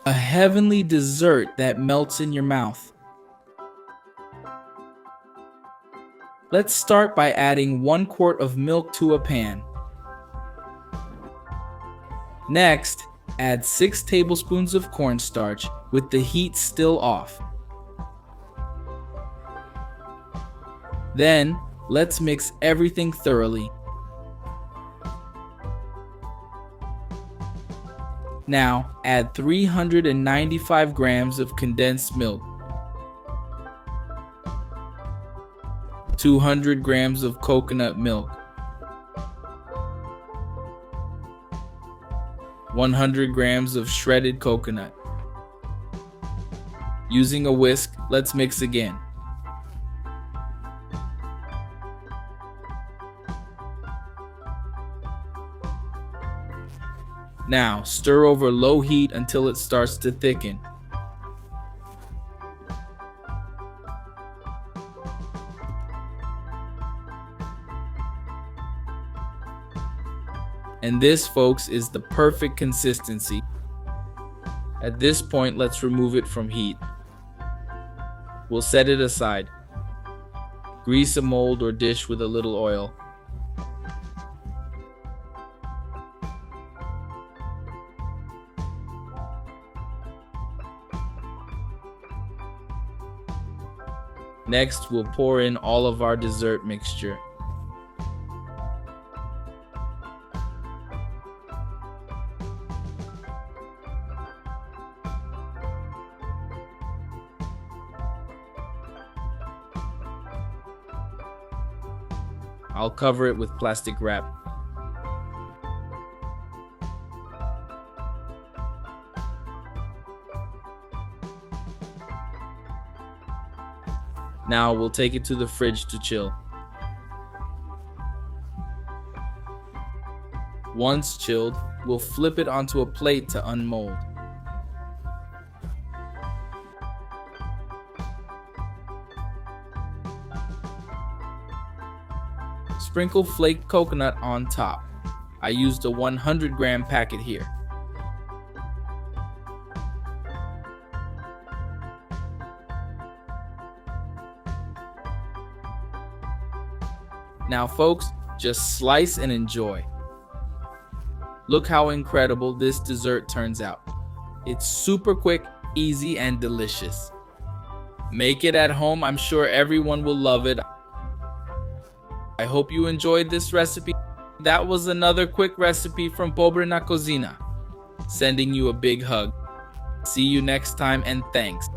A heavenly dessert that melts in your mouth. Let's start by adding 1 quart of milk to a pan. Next, add 6 tablespoons of cornstarch with the heat still off. Then, let's mix everything thoroughly. Now, add 395 grams of condensed milk, 200 grams of coconut milk, 100 grams of shredded coconut. Using a whisk, let's mix again. Now, stir over low heat until it starts to thicken. And this, folks, is the perfect consistency. At this point, let's remove it from heat. We'll set it aside. Grease a mold or dish with a little oil. Next, we'll pour in all of our dessert mixture. I'll cover it with plastic wrap. Now we'll take it to the fridge to chill. Once chilled, we'll flip it onto a plate to unmold. Sprinkle flaked coconut on top. I used a 100-gram packet here. Now folks, just slice and enjoy. Look how incredible this dessert turns out. It's super quick, easy, and delicious. Make it at home, I'm sure everyone will love it. I hope you enjoyed this recipe. That was another quick recipe from Pobre na Cocina. Sending you a big hug. See you next time and thanks.